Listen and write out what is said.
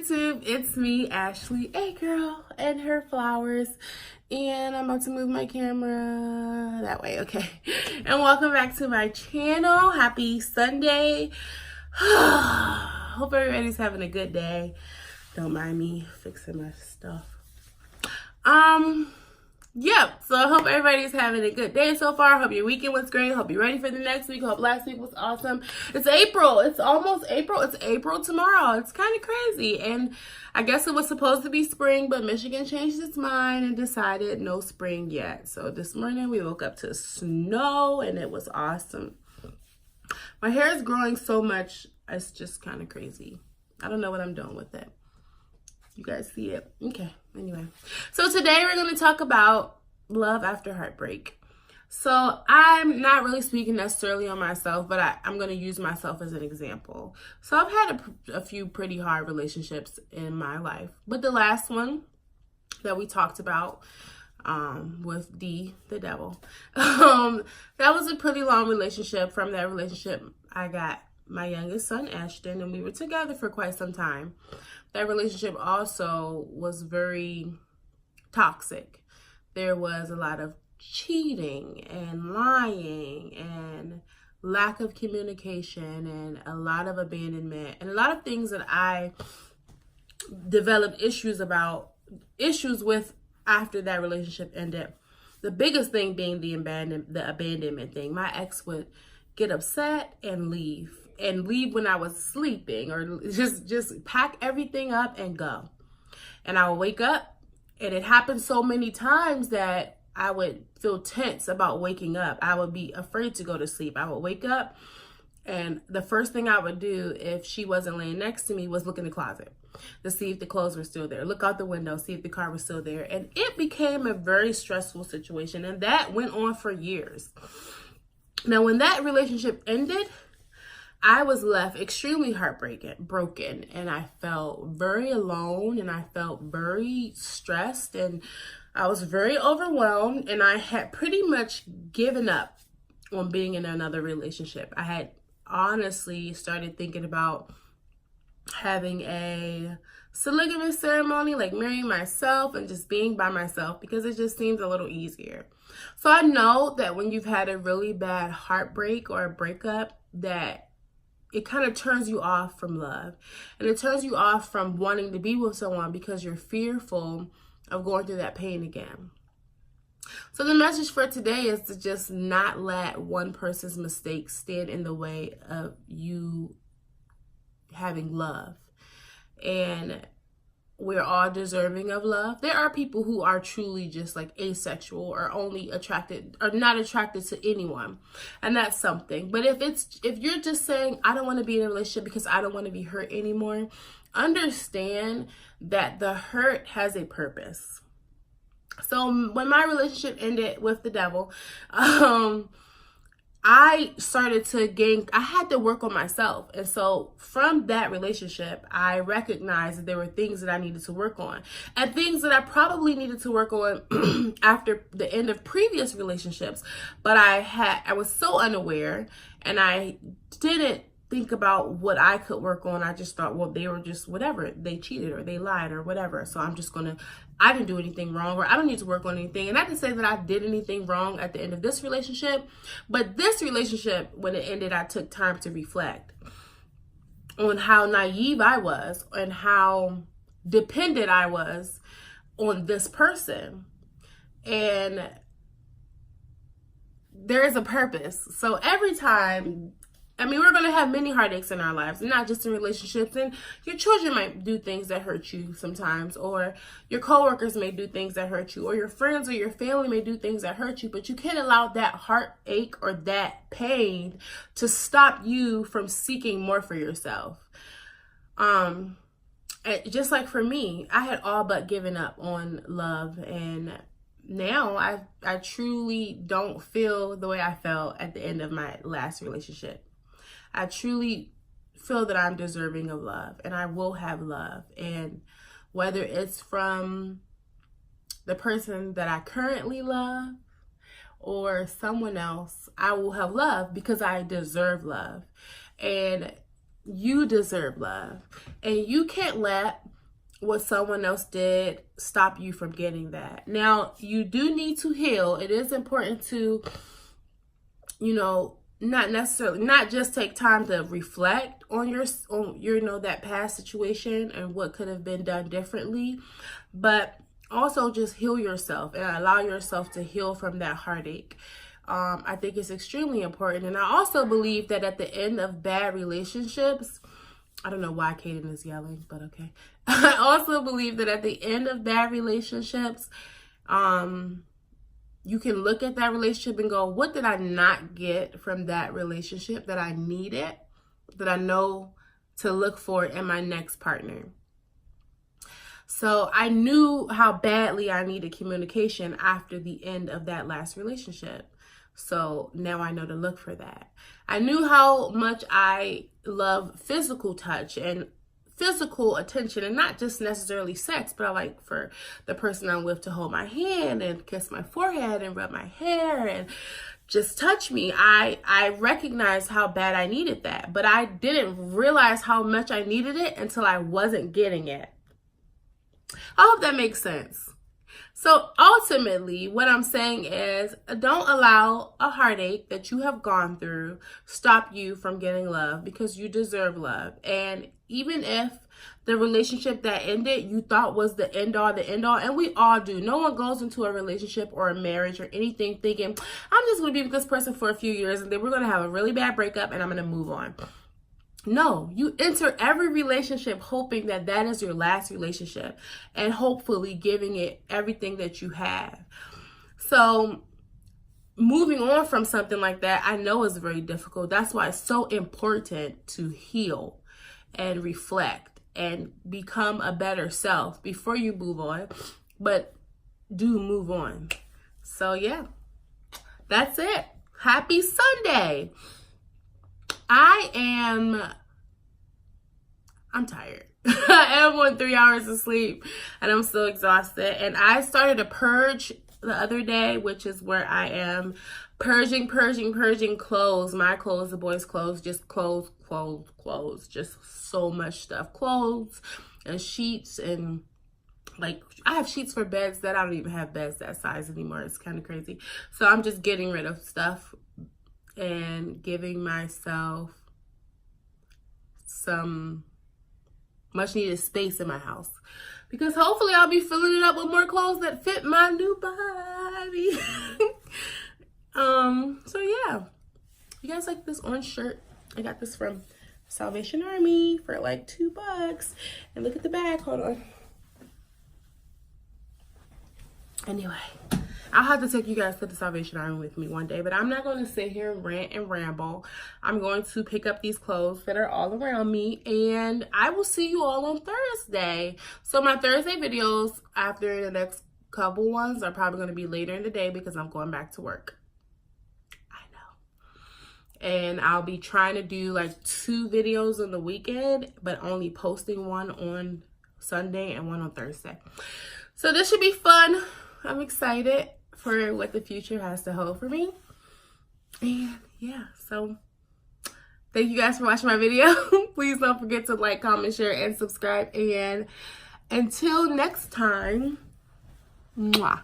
YouTube, it's me, Ashley, a girl and her flowers, and I'm about to move my camera that way, okay? And welcome back to my channel. Happy Sunday. Hope everybody's having a good day. Don't mind me fixing my stuff. So I hope everybody's having a good day so far. Hope your weekend was great. Hope you're ready for the next week. Hope last week was awesome. It's April. It's almost April. It's April tomorrow. It's kind of crazy. And I guess it was supposed to be spring, but Michigan changed its mind and decided no spring yet. So this morning we woke up to snow and it was awesome. My hair is growing so much. It's just kind of crazy. I don't know what I'm doing with it. You guys see it? Okay, anyway. So today we're going to talk about love after heartbreak. So I'm not really speaking necessarily on myself, but I'm going to use myself as an example. So I've had a few pretty hard relationships in my life. But the last one that we talked about with the devil, that was a pretty long relationship. From that relationship, I got my youngest son, Ashton, and we were together for quite some time. That relationship also was very toxic. There was a lot of cheating and lying and lack of communication and a lot of abandonment and a lot of things that I developed issues with after that relationship ended. The biggest thing being the abandonment thing. My ex would get upset and leave when I was sleeping, or just pack everything up and go. And I would wake up, and it happened so many times that I would feel tense about waking up. I would be afraid to go to sleep. I would wake up, and the first thing I would do if she wasn't laying next to me was look in the closet to see if the clothes were still there, look out the window, see if the car was still there. And it became a very stressful situation, and that went on for years. Now, when that relationship ended, I was left extremely broken, and I felt very alone, and I felt very stressed, and I was very overwhelmed, and I had pretty much given up on being in another relationship. I had honestly started thinking about having a polygamous ceremony, like marrying myself and just being by myself, because it just seems a little easier. So I know that when you've had a really bad heartbreak or a breakup, that it kind of turns you off from love, and it turns you off from wanting to be with someone because you're fearful of going through that pain again. So the message for today is to just not let one person's mistakes stand in the way of you having love. And we're all deserving of love. There are people who are truly just like asexual, or only attracted or not attracted to anyone. And that's something. But if you're just saying, I don't want to be in a relationship because I don't want to be hurt anymore, understand that the hurt has a purpose. So when my relationship ended with the devil, I had to work on myself. And so from that relationship, I recognized that there were things that I needed to work on, and things that I probably needed to work on after the end of previous relationships. But I was so unaware, and I didn't think about what I could work on. I just thought, well, they were just whatever. They cheated or they lied or whatever. So I didn't do anything wrong, or I don't need to work on anything. And not to say that I did anything wrong at the end of this relationship, but this relationship, when it ended, I took time to reflect on how naive I was and how dependent I was on this person. And there is a purpose. So every time, we're going to have many heartaches in our lives, not just in relationships. And your children might do things that hurt you sometimes, or your coworkers may do things that hurt you, or your friends or your family may do things that hurt you. But you can't allow that heartache or that pain to stop you from seeking more for yourself. Just like for me, I had all but given up on love, and now I truly don't feel the way I felt at the end of my last relationship. I truly feel that I'm deserving of love, and I will have love. And whether it's from the person that I currently love or someone else, I will have love because I deserve love. And you deserve love. And you can't let what someone else did stop you from getting that. Now, you do need to heal. It is important to, not just take time to reflect on your that past situation and what could have been done differently, but also just heal yourself and allow yourself to heal from that heartache. I think it's extremely important. And I also believe that at the end of bad relationships, I don't know why Kaden is yelling, but okay. I also believe that at the end of bad relationships, you can look at that relationship and go, what did I not get from that relationship that I needed, that I know to look for in my next partner? So I knew how badly I needed communication after the end of that last relationship. So now I know to look for that. I knew how much I love physical touch and physical attention, and not just necessarily sex, but I like for the person I'm with to hold my hand and kiss my forehead and rub my hair and just touch me. I recognized how bad I needed that, but I didn't realize how much I needed it until I wasn't getting it. I hope that makes sense. So ultimately, what I'm saying is, don't allow a heartache that you have gone through stop you from getting love, because you deserve love. And even if the relationship that ended you thought was the end all, and we all do. No one goes into a relationship or a marriage or anything thinking, I'm just going to be with this person for a few years and then we're going to have a really bad breakup and I'm going to move on. No, you enter every relationship hoping that that is your last relationship and hopefully giving it everything that you have. So moving on from something like that, I know is very difficult. That's why it's so important to heal and reflect and become a better self before you move on. But do move on. So yeah, that's it. Happy Sunday. I'm tired. I am on 3 hours of sleep and I'm so exhausted. And I started a purge the other day, which is where I am purging clothes, my clothes, the boys' clothes, just clothes, just so much stuff, clothes and sheets, and like I have sheets for beds that I don't even have beds that size anymore. It's kind of crazy. So I'm just getting rid of stuff and giving myself some much needed space in my house, because hopefully I'll be filling it up with more clothes that fit my new body. So yeah, you guys like this orange shirt? I got this from Salvation Army for like $2. And look at the bag, hold on. Anyway, I'll have to take you guys to the Salvation Army with me one day, but I'm not going to sit here and rant and ramble. I'm going to pick up these clothes that are all around me, and I will see you all on Thursday. So my Thursday videos after the next couple ones are probably going to be later in the day because I'm going back to work. I know. And I'll be trying to do like 2 videos on the weekend, but only posting one on Sunday and one on Thursday. So this should be fun. I'm excited for what the future has to hold for me. And yeah, so thank you guys for watching my video. Please don't forget to like, comment, share, and subscribe. And until next time, mwah.